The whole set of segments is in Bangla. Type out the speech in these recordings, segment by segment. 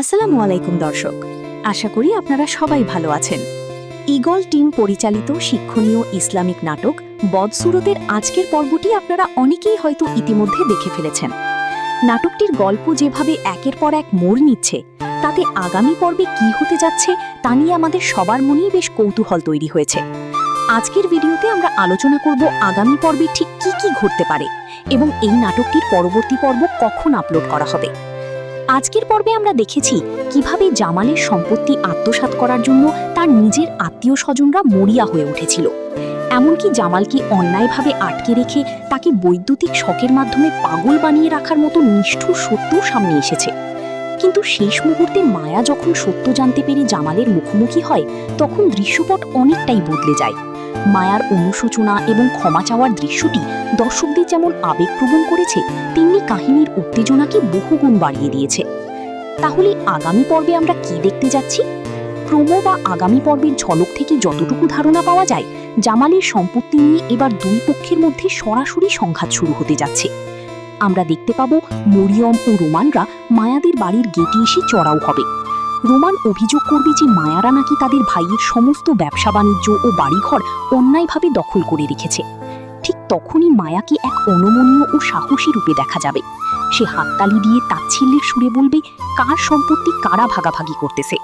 আসসালামু আলাইকুম দর্শক, আশা করি আপনারা সবাই ভালো আছেন। ঈগল টিম পরিচালিত শিক্ষণীয় ইসলামিক নাটক বদসুরতের আজকের পর্বটি আপনারা অনেকেই হয়তো ইতিমধ্যে দেখে ফেলেছেন। নাটকটির গল্প যেভাবে একের পর এক মোড় নিচ্ছে, তাতে আগামী পর্বে কি হতে যাচ্ছে তা নিয়ে আমাদের সবার মনেই বেশ কৌতূহল তৈরি হয়েছে। আজকের ভিডিওতে আমরা আলোচনা করব আগামী পর্বে ঠিক কি কি ঘটতে পারে এবং এই নাটকটির পরবর্তী পর্ব কখন আপলোড করা হবে। আজকের পর্বে আমরা দেখেছি কিভাবে জামালের সম্পত্তি আত্মসাৎ করার জন্য তার নিজের আত্মীয় স্বজনরা মরিয়া হয়ে উঠেছিল। এমনকি জামালকে অন্যায়ভাবে আটকে রেখে তাকে বৈদ্যুতিক শকের মাধ্যমে পাগল বানিয়ে রাখার মতো নিষ্ঠুর সত্যও সামনে এসেছে। কিন্তু শেষ মুহূর্তে মায়া যখন সত্য জানতে পেরে জামালের মুখোমুখি হয়, তখন দৃশ্যপট অনেকটাই বদলে যায়। মায়ার অনুশোচনা এবং ক্ষমা চাওয়ার দৃশ্যটি দর্শকদের যেমন আবেগপ্রবণ করেছে, তেমনি কাহিনীর উত্তেজনাকে বহুগুণ বাড়িয়ে দিয়েছে। তাহলে আগামী পর্বে আমরা কি দেখতে যাচ্ছি? প্রোমো বা আগামী পর্বের ঝলক থেকে যতটুকু ধারণা পাওয়া যায়, জামালের সম্পত্তি নিয়ে এবার দুই পক্ষের মধ্যে সরাসরি সংঘাত শুরু হতে যাচ্ছে। আমরা দেখতে পাবো মরিয়ম ও রোমানরা মায়াদের বাড়ির গেটে এসে চড়াও হবে। রোমান অভিযোগ করবে যে মায়ারা নাকি তাদের ভাইয়ের সমস্ত ব্যবসা বাণিজ্য ও বাড়িঘর অন্যায়ভাবে দখল করে রেখেছে। ঠিক তখনই মায়াকে এক অনমনীয় ও সাহসী রূপে দেখা যাবে। সে হাততালি দিয়ে তাচ্ছিল্যের সুরে বলবে, কার সম্পত্তি কারা ভাগাভাগি করতেছে।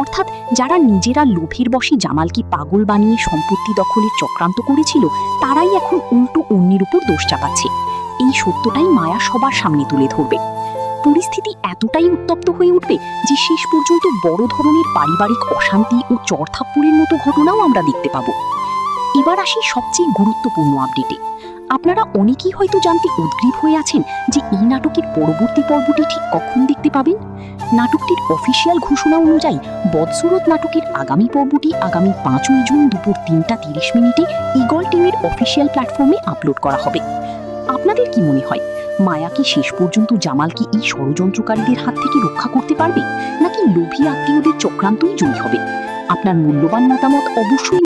অর্থাৎ যারা নিজেরা লোভের বশে জামালকে পাগল বানিয়ে সম্পত্তি দখলের চক্রান্ত করেছিল, তারাই এখন উল্টো অন্যের উপর দোষ চাপাচ্ছে। এই সত্যটাই মায়া সবার সামনে তুলে ধরবে। পরিস্থিতি এতটাই উত্তপ্ত হয়ে উঠবে যে শেষ পর্যন্ত বড় ধরনের পারিবারিক অশান্তি ও চড়থাপ্পড়ের মতো ঘটনাও আমরা দেখতে পাব। এবার আসি সবচেয়ে গুরুত্বপূর্ণ আপডেটে। আপনারা অনেকেই হয়তো জানতে উদ্গ্রীব হয়ে আছেন যে এই নাটকের পরবর্তী পর্বটি ঠিক কখন দেখতে পাবেন। নাটকটির অফিসিয়াল ঘোষণা অনুযায়ী বদসুরত নাটকের আগামী পর্বটি আগামী 5ই জুন দুপুর 3:30 ঈগল টিমের অফিসিয়াল প্ল্যাটফর্মে আপলোড করা হবে। আপনাদের কি মনে হয়, মায়া কি শেষ পর্যন্ত জামালকে এই ষড়যন্ত্রকারীদের হাত থেকে রক্ষা করতে পারবে, নাকি লোভী আত্মীয়দের চক্রান্তই জয়ী হবে? আপনার মূল্যবান মতামত অবশ্যই